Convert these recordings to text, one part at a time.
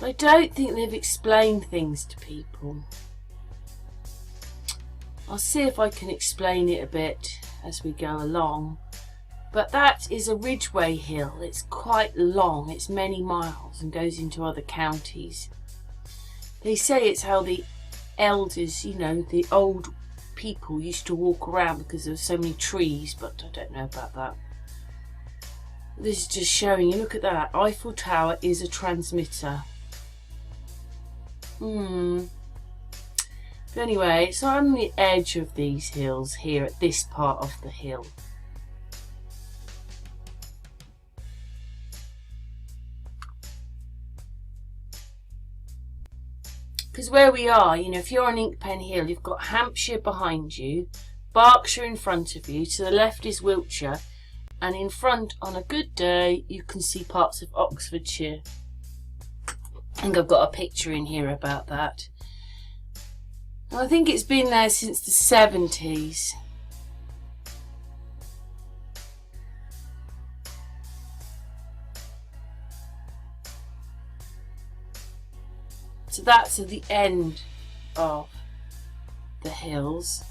But I don't think they've explained things to people. I'll see if I can explain it a bit as we go along. But that is a ridgeway hill. It's quite long. It's many miles and goes into other counties. They say it's how the elders, you know, the old people used to walk around because there were so many trees, but I don't know about that. This is just showing you, look at that. Eiffel Tower is a transmitter. But anyway, so I'm on the edge of these hills here at this part of the hill. Because where we are, you know, if you're on Inkpen Hill, you've got Hampshire behind you, Berkshire in front of you, to the left is Wiltshire, and in front, on a good day, you can see parts of Oxfordshire. I think I've got a picture in here about that. I think it's been there since the 70s. So that's at the end of the hills.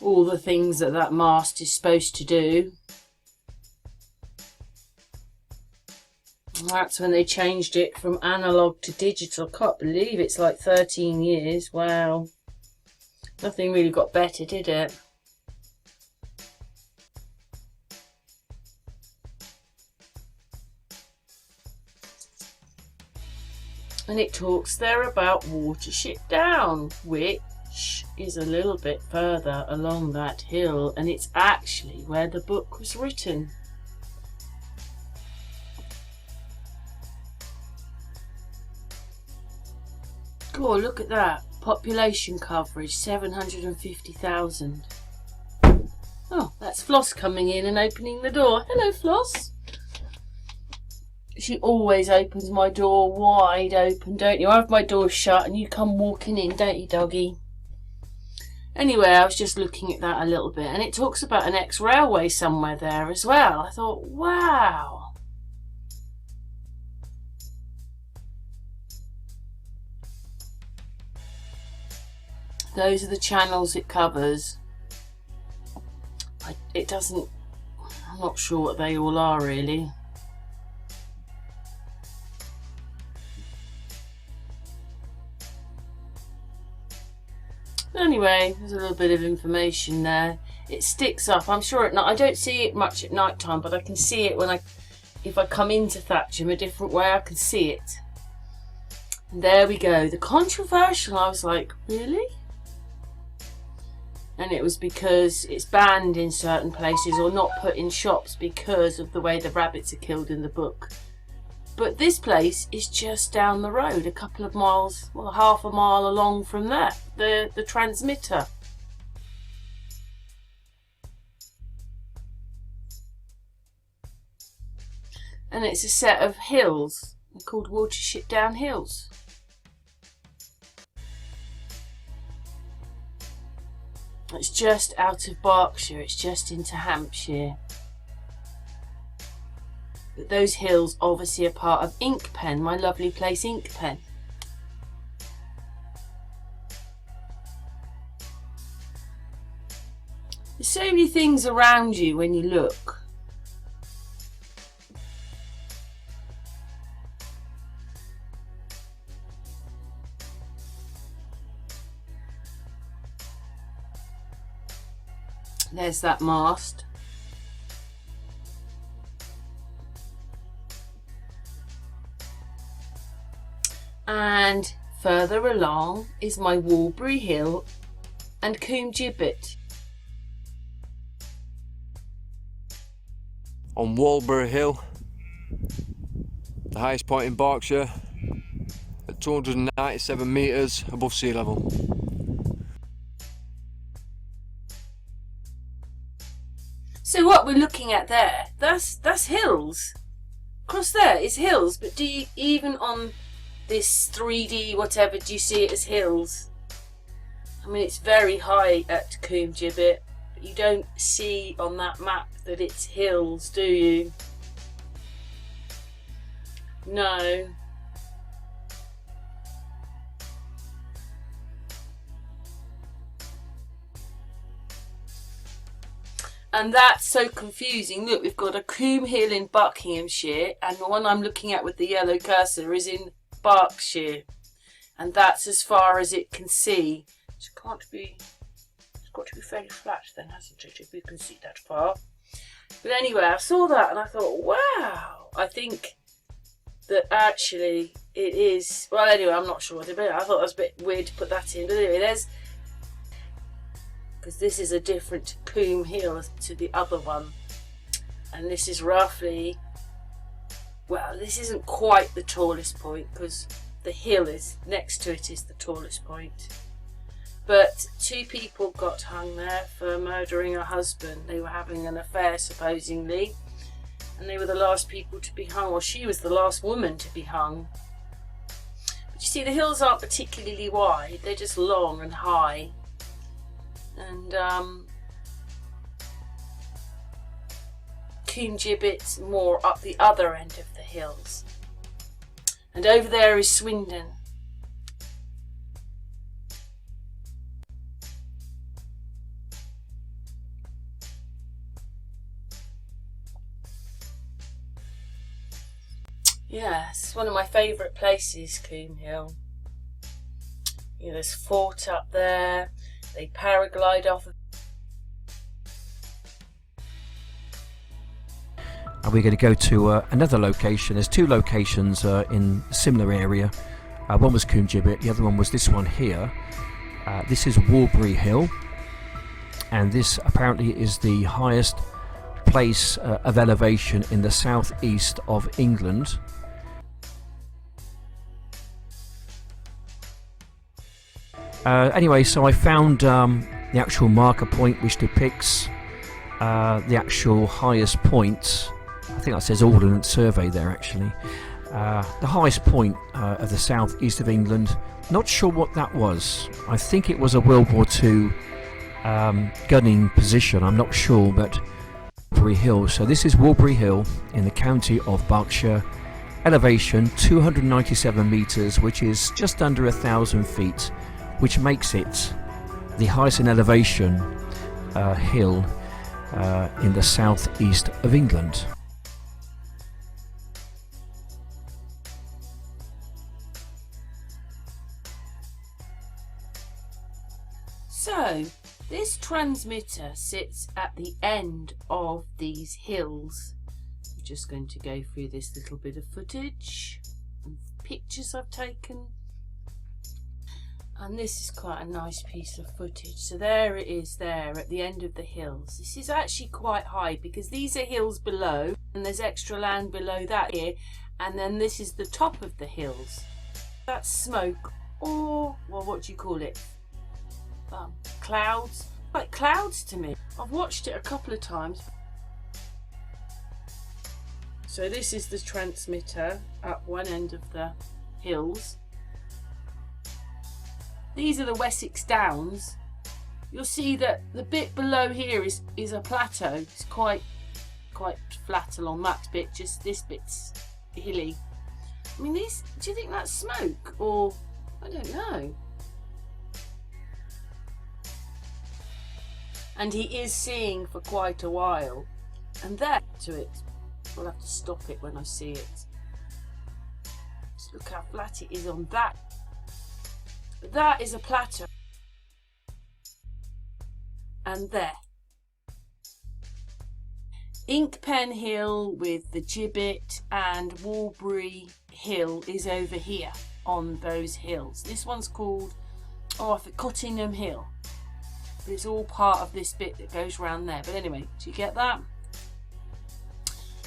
All the things that that mast is supposed to do. That's when they changed it from analogue to digital. Can't believe it's like 13 years. Wow. Nothing really got better, did it? And it talks there about Watership Down, which is a little bit further along that hill, and it's actually where the book was written. Oh, look at that. Population coverage, 750,000. Oh, that's Floss coming in and opening the door. Hello, Floss. She always opens my door wide open, don't you? I have my door shut and you come walking in, don't you, doggy? Anyway, I was just looking at that a little bit, and it talks about an ex-railway somewhere there as well. I thought, wow. Those are the channels it covers. It doesn't... I'm not sure what they all are, really. Anyway, there's a little bit of information there. It sticks up. I'm sure at night. I don't see it much at night time, but I can see it when if I come into Thatcham a different way, I can see it. And there we go. The controversial. I was like, really? And it was because it's banned in certain places or not put in shops because of the way the rabbits are killed in the book. But this place is just down the road, a couple of miles, well, half a mile along from there, the transmitter. And it's a set of hills. They're called Watership Down Hills. It's just out of Berkshire, it's just into Hampshire. But those hills obviously are part of Inkpen, my lovely place Inkpen. There's so many things around you when you look. There's that mast. And further along is my Walbury Hill and Coombe Gibbet. On Walbury Hill, the highest point in Berkshire, at 297 metres above sea level. So what we're looking at there, that's hills. Across there is hills, but do you, even on this 3D whatever, do you see it as hills? I mean, it's very high at Coombe Gibbet, but you don't see on that map that it's hills, do you? No. And that's so confusing. Look, we've got a Coombe Hill in Buckinghamshire, and the one I'm looking at with the yellow cursor is in Berkshire. And that's as far as it can see. It's got to be fairly flat then, hasn't it, if you can see that far. But anyway, I saw that and I thought, wow, I think that actually it is, well, anyway, I'm not sure what it is. I thought that was a bit weird to put that in, but anyway, there's, because this is a different Coombe Hill to the other one, and this is roughly, well, this isn't quite the tallest point because the hill is next to it is the tallest point. But 2 people got hung there for murdering a husband. They were having an affair supposedly, and they were the last people to be hung, or she was the last woman to be hung. But you see, the hills aren't particularly wide, they're just long and high. And Coombe Gibbet's more up the other end of the hills. And over there is Swindon. Yes, one of my favourite places, Coombe Hill. You know, there's fort up there. They paraglide off. And we're going to go to another location. There's 2 locations in a similar area. One was Coombe Gibbet, the other one was this one here. This is Warbury Hill, and this apparently is the highest place of elevation in the southeast of England. Anyway, so I found the actual marker point which depicts the actual highest point. I think that says Ordnance Survey there actually. The highest point of the southeast of England. Not sure what that was. I think it was a World War II gunning position, I'm not sure, but Warbury Hill. So this is Warbury Hill in the county of Berkshire. Elevation 297 metres, which is just under 1,000 feet, which makes it the highest in elevation hill in the southeast of England. So, this transmitter sits at the end of these hills. I'm just going to go through this little bit of footage and pictures I've taken. And this is quite a nice piece of footage. So there it is there at the end of the hills. This is actually quite high because these are hills below and there's extra land below that here. And then this is the top of the hills. That's smoke, or, well, what do you call it? Clouds. Like clouds to me. I've watched it a couple of times. So this is the transmitter up one end of the hills. These are the Wessex Downs. You'll see that the bit below here is a plateau. It's quite flat along that bit, just this bit's hilly. I mean, these, do you think that's smoke, or I don't know. And he is seeing for quite a while. And there to it. I'll have to stop it when I see it. Just look how flat it is on that. But that is a plateau. And there. Inkpen Hill with the Gibbet and Warbury Hill is over here on those hills. This one's called, Cottingham Hill. But it's all part of this bit that goes around there. But anyway, do you get that?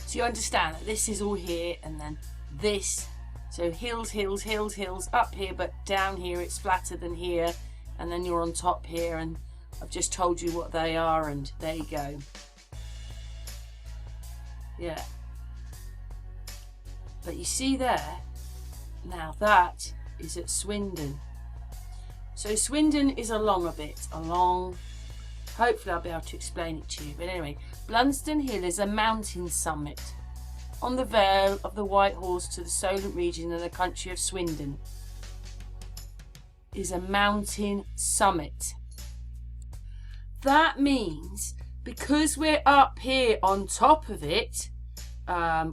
So you understand that this is all here and then this. So hills, hills, hills, hills up here, but down here it's flatter than here. And then you're on top here, and I've just told you what they are, and there you go. Yeah. But you see there, now that is at Swindon. So Swindon is along a bit, along. Hopefully I'll be able to explain it to you. But anyway, Blunsdon Hill is a mountain summit on the Vale of the White Horse to the Solent region in the country of Swindon. Is a mountain summit. That means because we're up here on top of it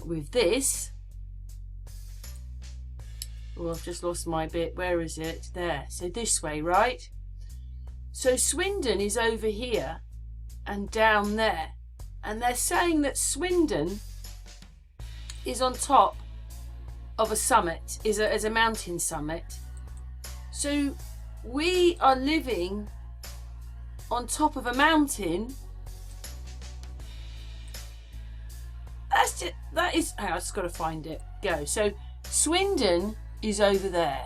with this. Oh, I've just lost my bit. Where is it? There. So this way, right? So Swindon is over here and down there. And they're saying that Swindon is on top of a summit, is a mountain summit. So we are living on top of a mountain. That is, hang on, I've just got to find it. Go. So Swindon is over there.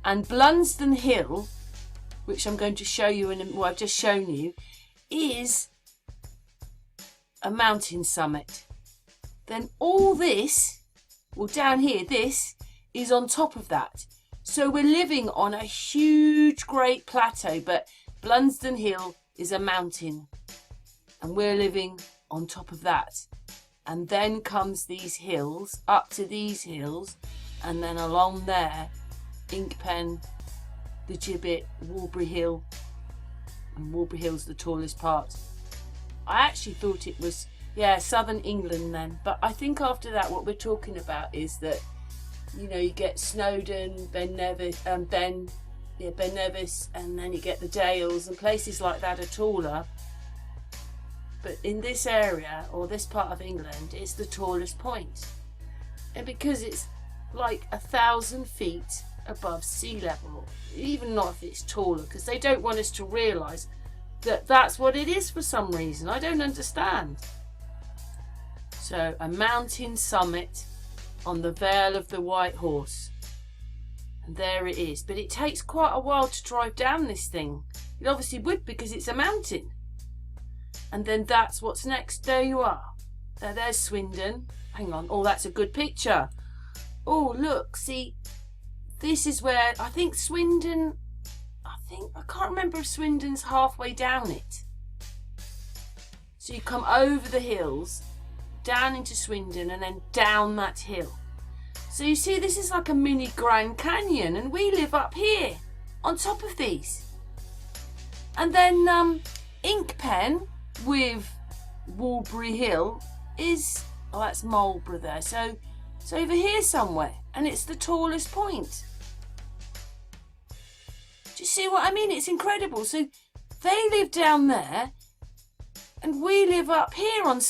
And Blunsdon Hill, which I'm going to show you, well, I've just shown you, is a mountain summit. Then all this, well, down here, this is on top of that. So we're living on a huge, great plateau, but Blunsdon Hill is a mountain. And we're living on top of that. And then comes these hills, up to these hills, and then along there, Inkpen, the Gibbet, Walbury Hill. And Walbury Hill's the tallest part. I actually thought it was, yeah, southern England then. But I think after that, what we're talking about is that, you know, you get Snowdon, Ben Nevis, and then you get the Dales, and places like that are taller. But in this area, or this part of England, it's the tallest point. And because it's like 1,000 feet above sea level, even not if it's taller, because they don't want us to realise that that's what it is for some reason. I don't understand. So a mountain summit on the Vale of the White Horse. And there it is. But it takes quite a while to drive down this thing. It obviously would, because it's a mountain. And then that's what's next. There you are. There's Swindon. Hang on. Oh, that's a good picture. Oh, look. See, this is where I think Swindon, I can't remember if Swindon's halfway down it. So you come over the hills, down into Swindon, and then down that hill. So you see, this is like a mini Grand Canyon, and we live up here on top of these. And then Inkpen with Walbury Hill is, oh, that's Marlborough there. So it's over here somewhere, and it's the tallest point. Do you see what I mean? It's incredible. So they live down there, and we live up here on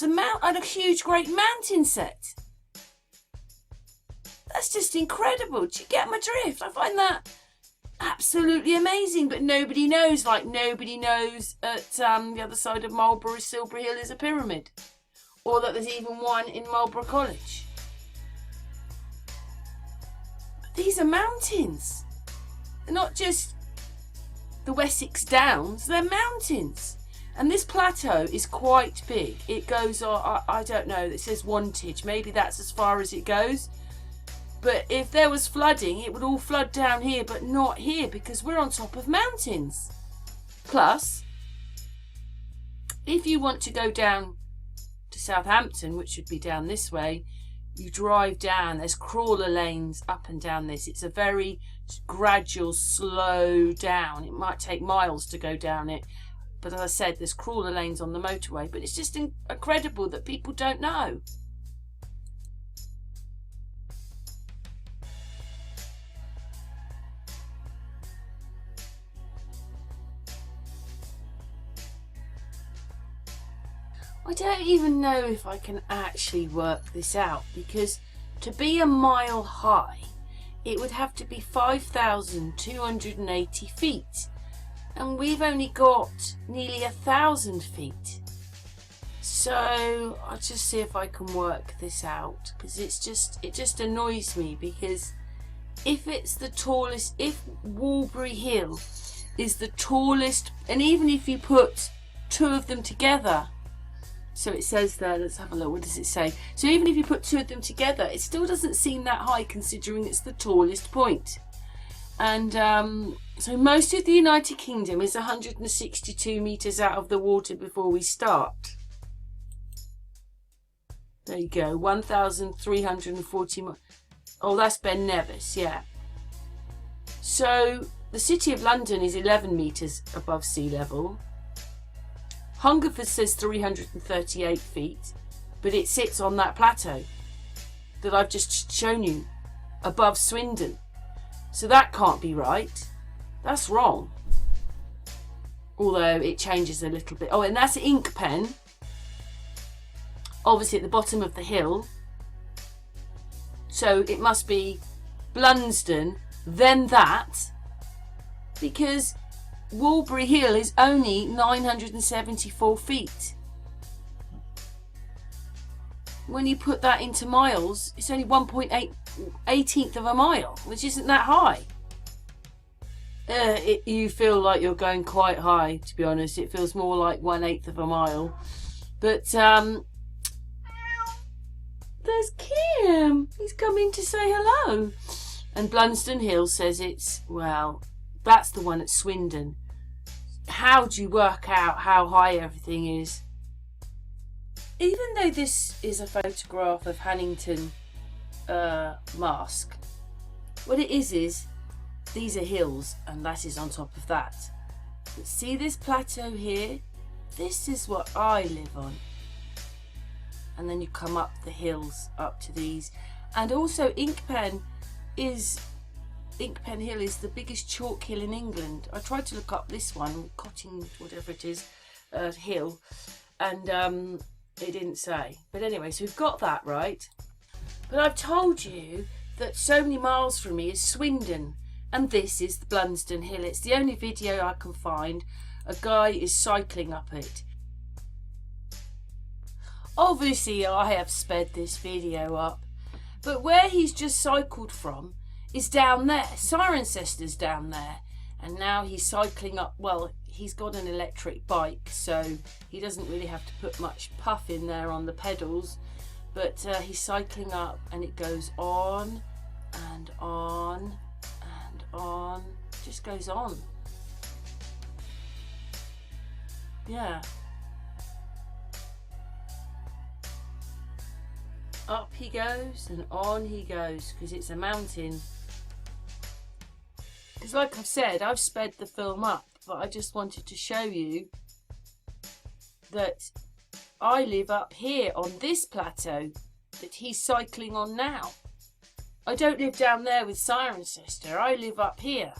on a huge, great mountain set. That's just incredible. Do you get my drift? I find that absolutely amazing. But nobody knows, like nobody knows at the other side of Marlborough, Silbury Hill is a pyramid, or that there's even one in Marlborough College. But these are mountains. They're not just the Wessex Downs, they're mountains. And this plateau is quite big. It goes on, I don't know, it says Wantage. Maybe that's as far as it goes. But if there was flooding, it would all flood down here, but not here, because we're on top of mountains. Plus, if you want to go down to Southampton, which would be down this way, you drive down, there's crawler lanes up and down this. It's a very gradual, slow down. It might take miles to go down it. But as I said, there's crawler lanes on the motorway. But it's just incredible that people don't know. I don't even know if I can actually work this out, because to be a mile high, it would have to be 5,280 feet. And we've only got nearly 1,000 feet. So I'll just see if I can work this out, because it just annoys me, because if it's the tallest, if Walbury Hill is the tallest, and even if you put two of them together, so it says there, let's have a look, what does it say? So even if you put two of them together, it still doesn't seem that high, considering it's the tallest point. And so most of the United Kingdom is 162 metres out of the water before we start. There you go, 1,340 miles. Oh, that's Ben Nevis, yeah. So the City of London is 11 metres above sea level. Hungerford says 338 feet, but it sits on that plateau that I've just shown you, above Swindon. So that can't be right. That's wrong. Although it changes a little bit. Oh, and that's Inkpen. Obviously at the bottom of the hill. So it must be Blunsdon, then that, because Walbury Hill is only 974 feet. When you put that into miles, it's only 1.18th of a mile, which isn't that high. You feel like you're going quite high, to be honest. It feels more like 1/8 of a mile. But there's Kim. He's come in to say hello. And Blunsdon Hill says it's, well, that's the one at Swindon. How do you work out how high everything is? Even though this is a photograph of Hannington Mask, what it is these are hills and that is on top of that. But see this plateau here? This is what I live on. And then you come up the hills up to these. And also Inkpen Hill is the biggest chalk hill in England. I tried to look up this one, Cotting, whatever it is, hill, and it didn't say. But anyway, so we've got that right. But I've told you that so many miles from me is Swindon, and this is the Blunsdon Hill. It's the only video I can find. A guy is cycling up it. Obviously I have sped this video up, but where he's just cycled from is down there. Cirencester's down there, and now he's cycling up. Well, he's got an electric bike, so he doesn't really have to put much puff in there on the pedals, but he's cycling up, and it goes on and on and on. It just goes on. Yeah. Up he goes and on he goes, because it's a mountain. Because like I've said, I've sped the film up, but I just wanted to show you that I live up here on this plateau that he's cycling on now. I don't live down there with Cirencester, I live up here.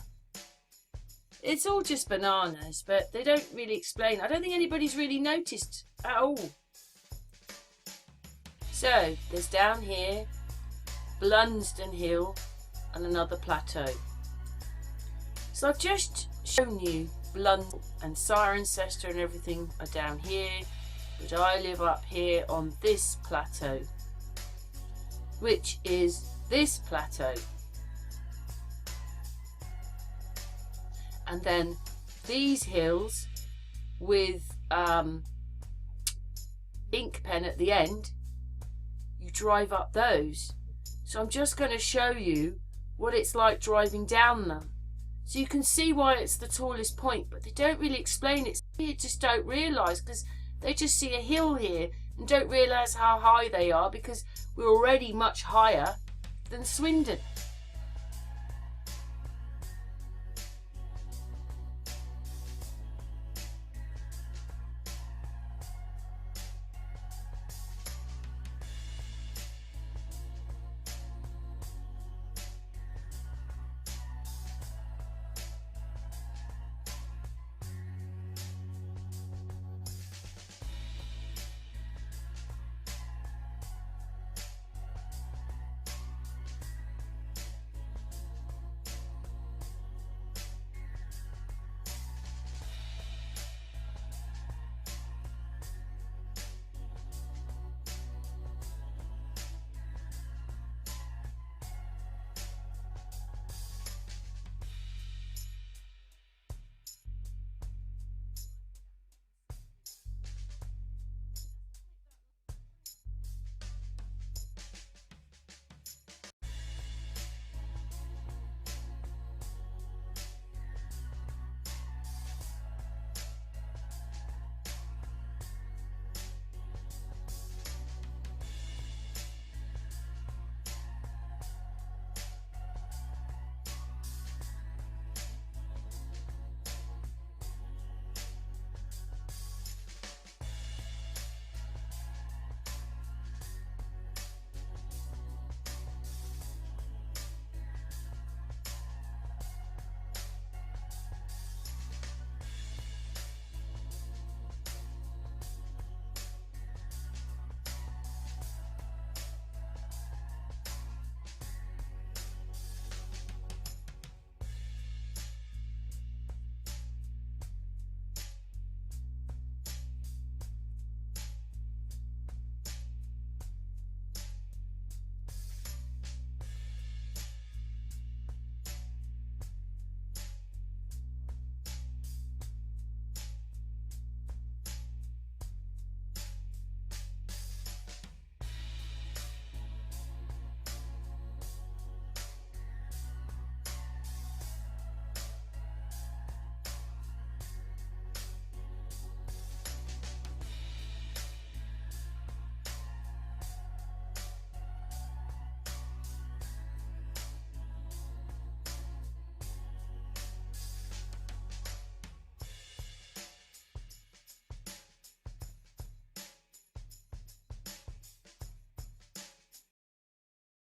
It's all just bananas, but they don't really explain. I don't think anybody's really noticed at all. So, there's down here, Blunsdon Hill and another plateau. So I've just shown you Blunsdon and Cirencester and everything are down here, but I live up here on this plateau, which is this plateau. And then these hills with Inkpen at the end, you drive up those. So I'm just going to show you what it's like driving down them. So you can see why it's the tallest point, but they don't really explain it. You just don't realise, because they just see a hill here and don't realise how high they are, because we're already much higher than Swindon.